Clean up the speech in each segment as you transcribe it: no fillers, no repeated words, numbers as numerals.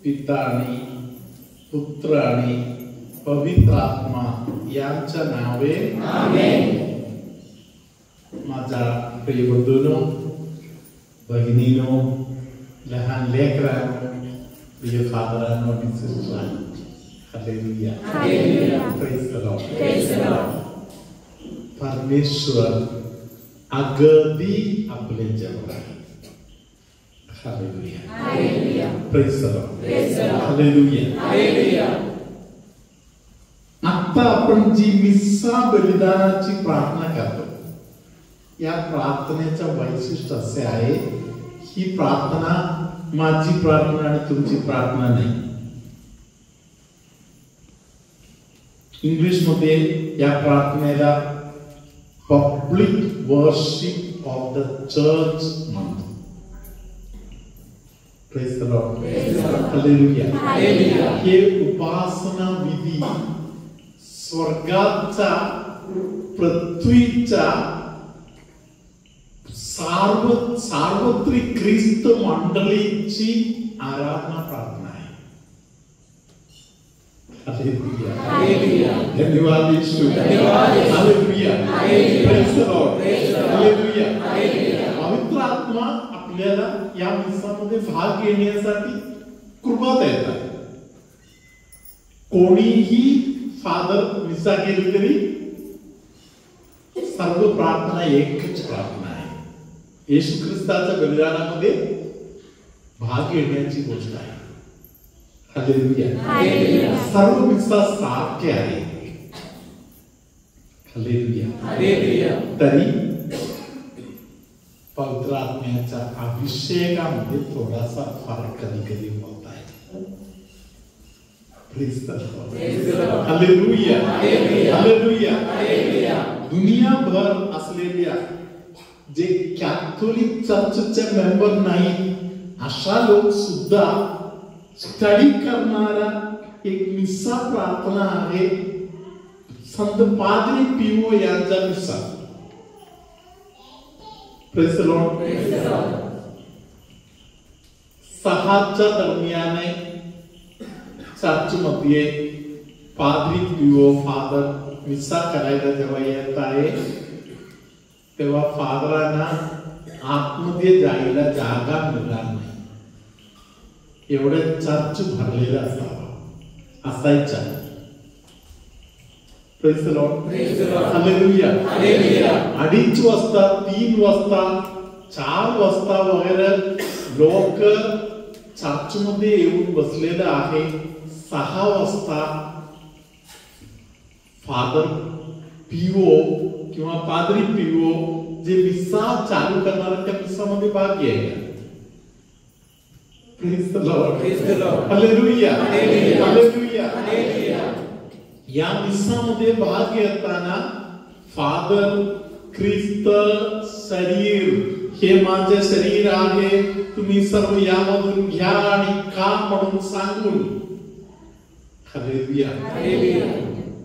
पिता आणि पुत्र आणि पवित्र आत्मा यांच्या नावे आमेन. माझ्या प्रिय बंधूंनो, भगिनींनो, लहान लेकरांनो, प्रिय फादरांनो आणि सिस्टरांनो, hallelujah, praise the Lord, praise the Lord. परमेश्वर अगदी आपले जवळ आहे. Hallelujah, hallelujah, praise the Lord, praise the Lord, hallelujah, hallelujah. आता आपण जी मिस्सा बलिदानाची प्रार्थना करतो, या प्रार्थनेचं वैशिष्ट्य असे आहे, ही प्रार्थना माझी प्रार्थना आणि तुमची प्रार्थना नाही. इंग्लिश मध्ये या प्रार्थनेला public worship of the church म्हणतात. Praise the Lord, hallelujah, hallelujah. हे उपासना विधी स्वर्गाचा, पृथ्वीचा सार्वत्रिक ख्रिस्त मंडळीची आराधना प्रार्थना आहे. Hallelujah, hallelujah. धन्यवाद येशू, धन्यवाद. Hallelujah, praise the Lord, hallelujah, hallelujah. पवित्र आत्मा आपल्याला या मिसामध्ये भाग घेण्यासाठी कृपा देतात. कोणीही फादर मिसा केली तरी सर्व प्रार्थना एकच प्रार्थना आहे. येशू ख्रिस्ताच्या बलिदानामध्ये भाग घेण्याची गोष्ट आहे. Hallelujah, hallelujah. सर्व मिसा सारखे आहे. Hallelujah, hallelujah. तरी पवित्र आत्म्याच्या अभिषेकामध्ये थोडासा फरक कधी कधी होत आहे. Praise the Lord, hallelujah, hallelujah, hallelujah. दुनियाभर असलेल्या जे कॅथोलिक चर्चचे मेंबर नाही अशा लोक सुद्धा स्टडी करणारा एक मिसा प्रार्थना आहे, संत पाद्री पिओ यांचा मिसा. Praise the Lord, praise the Lord. 6च्या दरम्यान चर्चमध्ये पाद्री पिओ फादर मिसा करायला जेव्हा येत आहे, तेव्हा फादरांना आतमध्ये जायला जागा मिळणार नाही. एवढे चर्च भरलेला असायचा. Praise the Lord, praise the Lord, hallelujah, hallelujah. 2:30 वाजता, 3 वाजता, 4 वाजता वगैरे लोक चर्च मध्ये येऊन बसलेले आहे. 6 वाजता फादर पिओ किंवा पाद्री पिओ जे मिसा चालू करणार त्या मिसामध्ये भाग घ्यायला. Praise the Lord, praise the Lord, hallelujah, hallelujah, hallelujah, hallelujah. या मिसामध्ये भाग घेताना फादर ख्रिस्त शरीर, हे माझे शरीर आहे, तुम्ही सर्व यामधून घ्या आणि खा म्हणून सांगून. Hallelujah, hallelujah.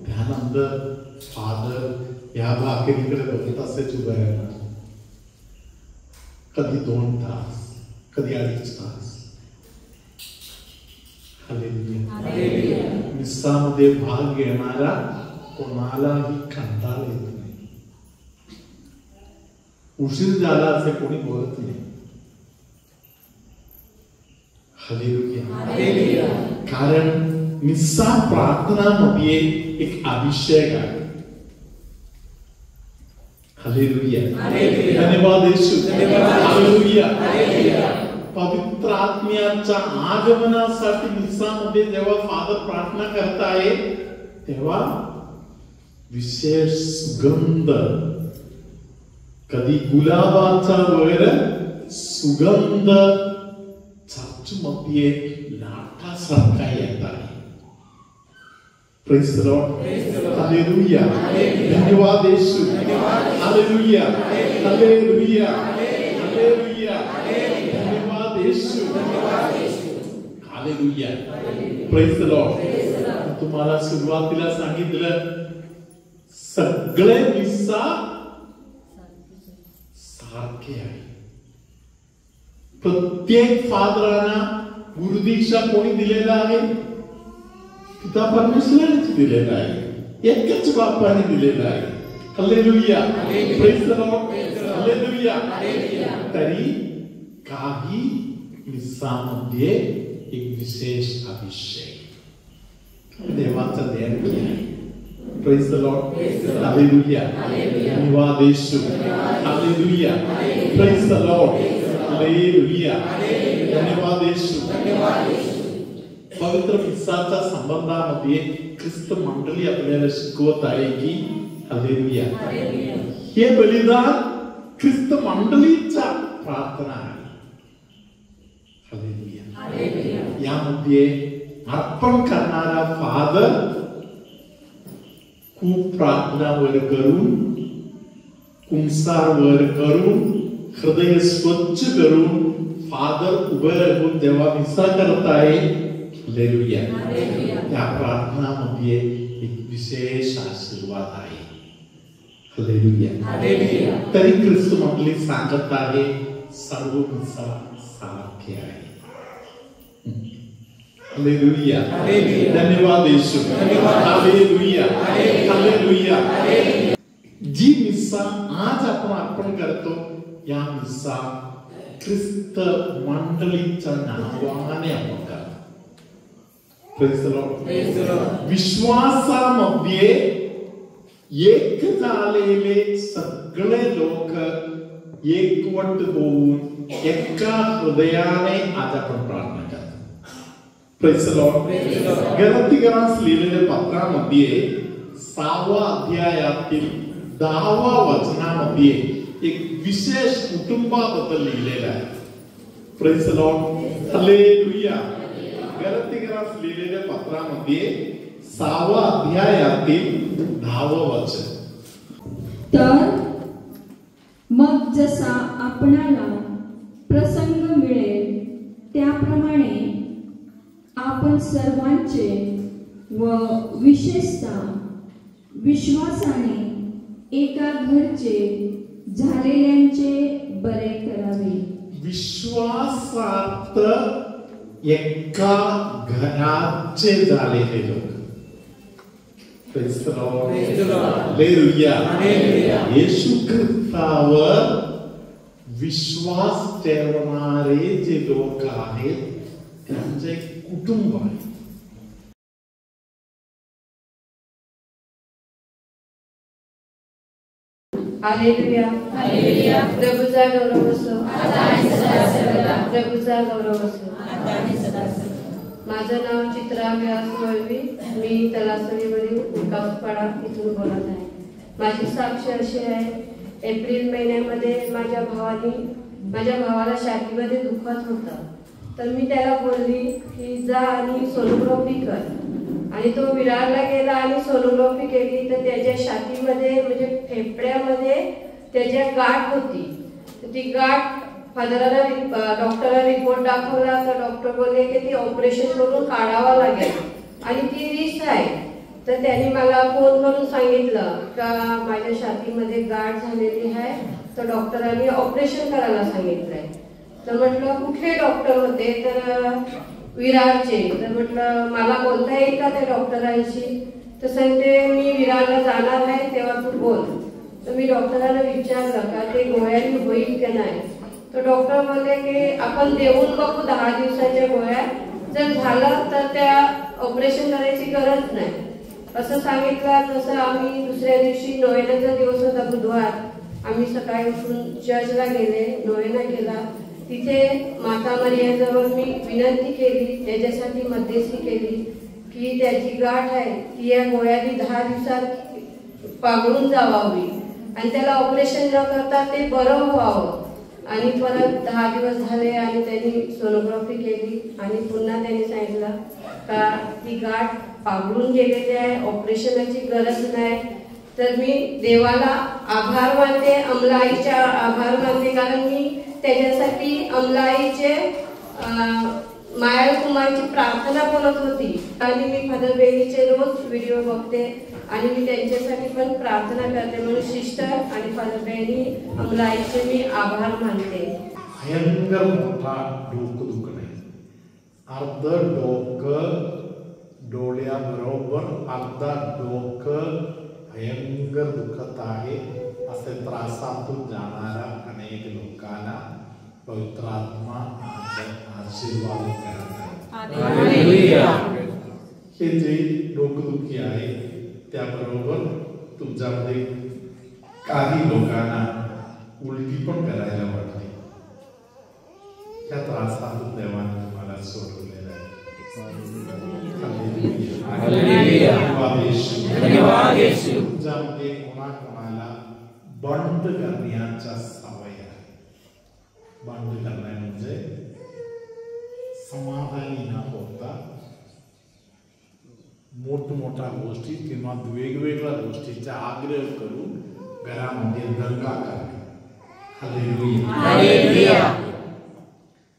त्यानंतर फादर या भाकरीकडे बघत असेच उभे राहणार. कधी 2 तास, कधी 2.5 तास. Hallelujah, hallelujah. मिसामध्ये भाग घेणारा कोणालाही कंटाळा येत नाही. उशीर झाला असे कोणी बोलत नाही. Hallelujah, hallelujah. कारण मिसा प्रार्थनामध्ये एक अभिषेक आहे. Hallelujah, hallelujah. धन्यवाद येशू, धन्यवाद. Hallelujah, hallelujah. पवित्र आत्म्याच्या आगमनासाठी मिसामध्ये जेव्हा फादर प्रार्थना करताय, तेव्हा विशेष सुगंध, कधी गुलाबाचा वगैरे सुगंध चर्चमध्ये लाटासारखा येत आहे. प्रेज द लॉर्ड, हालेलुया, धन्यवाद येशू, हालेलुया, हालेलुया, हालेलुया. धन्यवाद Yeshu, hallelujah. Praise the Lord. तुम्हाला सुरुवातीला सांगितलं, सगळे मिसा सारखे आहे. प्रत्येक फादरांना गुरुदीक्षा कोणी दिलेला आहे? पिता परमेश्वराने दिलेला आहे. एकच बापाने दिलेला आहे. Hallelujah. Praise the Lord. Hallelujah. तरी काही मिसामध्ये एक विशेष अभिषेक देवाचा देणगी आहे. Praise the Lord. हालेलुया. धन्यवाद Yeshu. Hallelujah. Praise the Lord. Hallelujah. धन्यवाद येशू. पवित्र मिसाच्या संबंधामध्ये ख्रिस्त मंडळी आपल्याला शिकवत आहे की हालेलुया, हे बलिदान ख्रिस्त मंडळीचा प्रार्थना आहे. हालेलुया. यामध्ये अर्पण करणारा फादर खूप प्रार्थना वर करून, कुंसार वर करून, हृदय स्वच्छ करून फादर उभे राहून जेव्हा मिसा करत आहे, हालेलुया, त्या प्रार्थनामध्ये एक विशेष आशीर्वाद आहे. हालेलुया. तरी ख्रिस्त मंडळी सांगत आहे सर्व मिसा सारखे आहे. हालेलुया. धन्यवाद येशू. हालेलुया. हालेलुया. जी मिसा आज आपण अर्पण करतो, या मिसा ख्रिस्त मंडळीच्या नावाने आपण करतो. Praise the Lord. विश्वासामध्ये एक झालेले सगळे लोक एकवट होऊन एका हृदयाने आज आपण प्रार्थना करतो. Praise the Lord. गलातियरास लिहिलेल्या पत्रामध्ये 6व्या अध्यायातील 10व्या वचनामध्ये एक विशेष कुटुंबाबद्दल लिहिलेलं आहे. Praise the Lord. हालेलुया. गलातियरास लिहिलेल्या पत्रामध्ये 6व्या अध्यायातील 10वं वचन. तर मग जसा आपणाला प्रसंग मिळेल त्याप्रमाणे आपण सर्वांचे व विशेषतः विश्वासाने एका घरचे झालेल्यांचे बरे करावे. विश्वासात एका घराचे झालेले लोक. Praise the Lord. हालेलुया. येशू ख्रिस्तावर विश्वास ठेवणारे जे लोक आहेत त्यांचे एक कुटुंब आहे. हालेलुया. हालेलुया. प्रभूचा गौरव असो. प्रभूचा गौरव असो. माझं नाव चित्रा व्यास वळवी. मी तलासरीवरील विकासपाडा इथून बोलत आहे. माझी साक्ष अशी आहे, एप्रिल महिन्यामध्ये माझ्या भावाला छातीमध्ये दुखत होतं. तर मी त्याला बोलली की जा आणि सोनोग्राफी कर. आणि तो विरारला गेला आणि सोनोग्राफी केली. तर त्याच्या छातीमध्ये म्हणजे फेफड्यामध्ये त्याच्या गाठ होती. ती गाठ डॉक्टरला रिपोर्ट दाखवला. तर डॉक्टर बोलले की ती ऑपरेशन करून काढावं लागेल आणि ती रिस्क आहे. तर त्यांनी मला फोन करून सांगितलं का माझ्या छातीमध्ये गाठ झालेली आहे, तर डॉक्टरांनी ऑपरेशन करायला सांगितलंय. तर म्हटलं कुठले डॉक्टर होते? तर विरारचे. तर म्हटलं मला बोलता येईल का त्या डॉक्टरांशी? तर सांगते मी विरारला जाणार आहे तेव्हा तू बोल. तर मी डॉक्टरांना विचारलं का ते गोळ्यांनी होईल का नाही. तर डॉक्टर बोलले की आपण देऊन बघू 10 दिवसाच्या गोळ्या, जर झालं तर त्या ऑपरेशन करायची गरज नाही असं सांगितलं. तसं आम्ही दुसऱ्या दिवशी नोवेनाचा दिवस होता, बुधवार. आम्ही सकाळी उठून चर्चला गेले, नोवेना केला. तिथे माता मरियाजवळ मी विनंती केली, त्याच्यासाठी मध्यस्थी केली की त्याची गाठ आहे ती या गोळ्यानी 10 दिवसात पांघरून जावावी आणि त्याला ऑपरेशन न करता ते बरं व्हावं. आणि परत 10 दिवस झाले आणि त्यांनी सोनोग्राफी केली आणि पुन्हा त्यांनी सांगितलं का ती गाठ पांघरून गेलेली आहे, ऑपरेशनाची गरज नाही. तर मी देवाला आभार मानते, अमलाईच्या आभार मानते, कारण मी त्याच्यासाठी अमलाईचे माया कुमारची प्रार्थना करत होती. आणि मी फादर बेनीचे रोज व्हिडिओ बघते आणि मी त्यांच्यासाठी पण प्रार्थना करते. म्हणून सिस्टर आणि फादर बेनी अमलाईचे मी आभार मानते. भयंकर मोठा डोकं दुखणं आहे. अर्ध डोकं डोळ्याबरोबर अर्धा डोकं भयंकर दुखत आहे असे त्रासातून जाणाऱ्या अनेक लोकांना पवित्र आत्मा आशीर्वाद करत आहे. हे जे डोकदुखी आहे त्याबरोबर तुमच्यामध्ये काही लोकांना उलटी पण करायला वाटते. त्या त्रासातून देवाने तुम्हाला सोडवलेलं आहे. तुमच्यामध्ये कोणाकोणाला बंद करण्याच्या सवय आहे. बंद करणे म्हणजे समाधानी न होता मोठमोठ्या गोष्टी किंवा वेगवेगळ्या गोष्टीचा आग्रह करून घरामध्ये दंगा करणे. हालेलुया.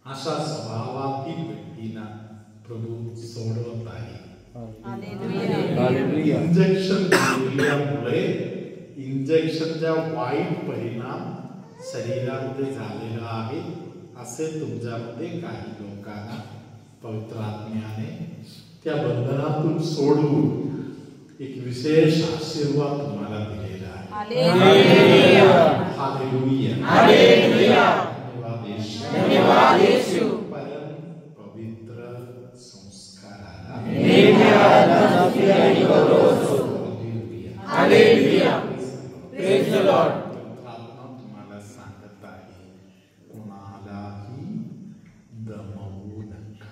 अशा स्वभावातील व्यक्तींना प्रभू सोडवत आहे. इंजेक्शन दिल्यामुळे इंजेक्शनचा वाईट परिणाम शरीरामध्ये झालेला आहे असे तुमच्यामध्ये काही लोकांना पवित्र आत्म्याने त्या बंधनातून सोडवून एक विशेष आशीर्वाद तुम्हाला दिलेला आहे. हालेलुया. धन्यवाद येशू. परम पवित्र संस्काराला हालेलुया. Praise the Lord. आत्मा तुम्हाला सांगत आहे कोणालाही दमवू नका.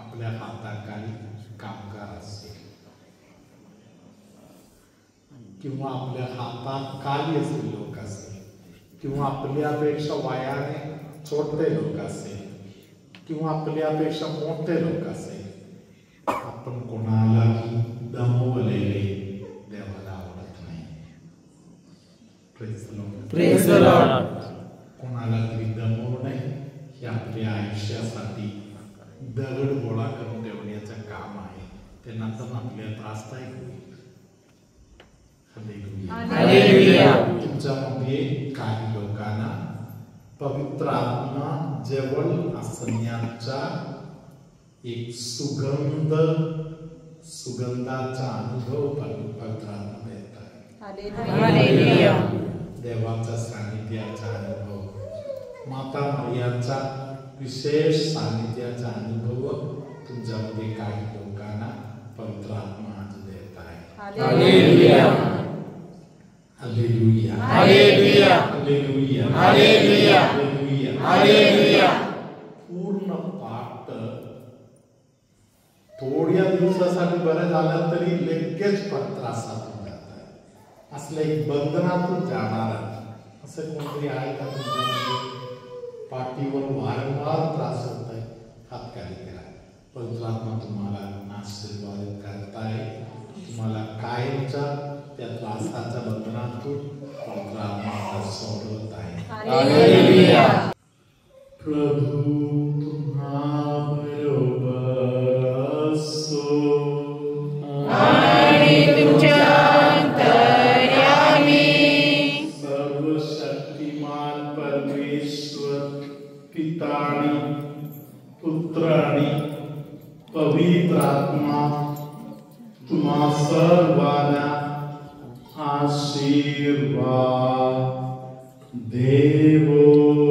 आपल्या हाताखाली कामगार असेल किंवा आपल्या हातात खाली असलेले लोक असेल किंवा आपल्यापेक्षा वयाने छोटे लोक असेल किंवा आपल्यापेक्षा मोठे लोक असेल, आपण कोणालाही दमवलेले देवाला आवडत नाही. Praise the Lord. कोणाला तरी दमवणे हे आपल्या आयुष्यासाठी दगड गोळा करून ठेवण्याचं काम आहे. ते नंतर आपल्याला त्रासदायक होईल. तुमच्यामध्ये काही लोकांना पवित्र आत्मा जवळ असण्याचा एक सुगंधाचा अनुभव पवित्र आत्मा देत आहे. देवाचा सानिध्याचा अनुभव, माता मरियाचा विशेष सानिध्याचा अनुभव तुमच्यामध्ये काही लोकांना पवित्र आत्मा आज देत आहे. Hallelujah. Hallelujah. Hallelujah. Hallelujah. Hallelujah. Hallelujah. पूर्ण पाठ थोड्या दिवसासाठी बरं झालं तरी लगेच त्रासातून जात आहे. असलं एक बंधनातून जाणार असं कोणतरी आहे का तुमच्यामध्ये? पाठीवर वारंवार त्रास होत आहे, हात खाली करा. पवित्र आत्मा तुम्हाला आशीर्वादित करताय. तुम्हाला कायमच्या त्या त्रासाच्या बंधनातून पवित्र आत्मा सोडवत आहे. हालेलुया. प्रभू तुम्हा बरोबर असो आणि तुमच्या अंतर्यामी. सर्वशक्तिमान परमेश्वर पिता आणि पुत्र आणि पवित्र आत्मा तुम्हा सर्वांना आशीर्वाद देवो.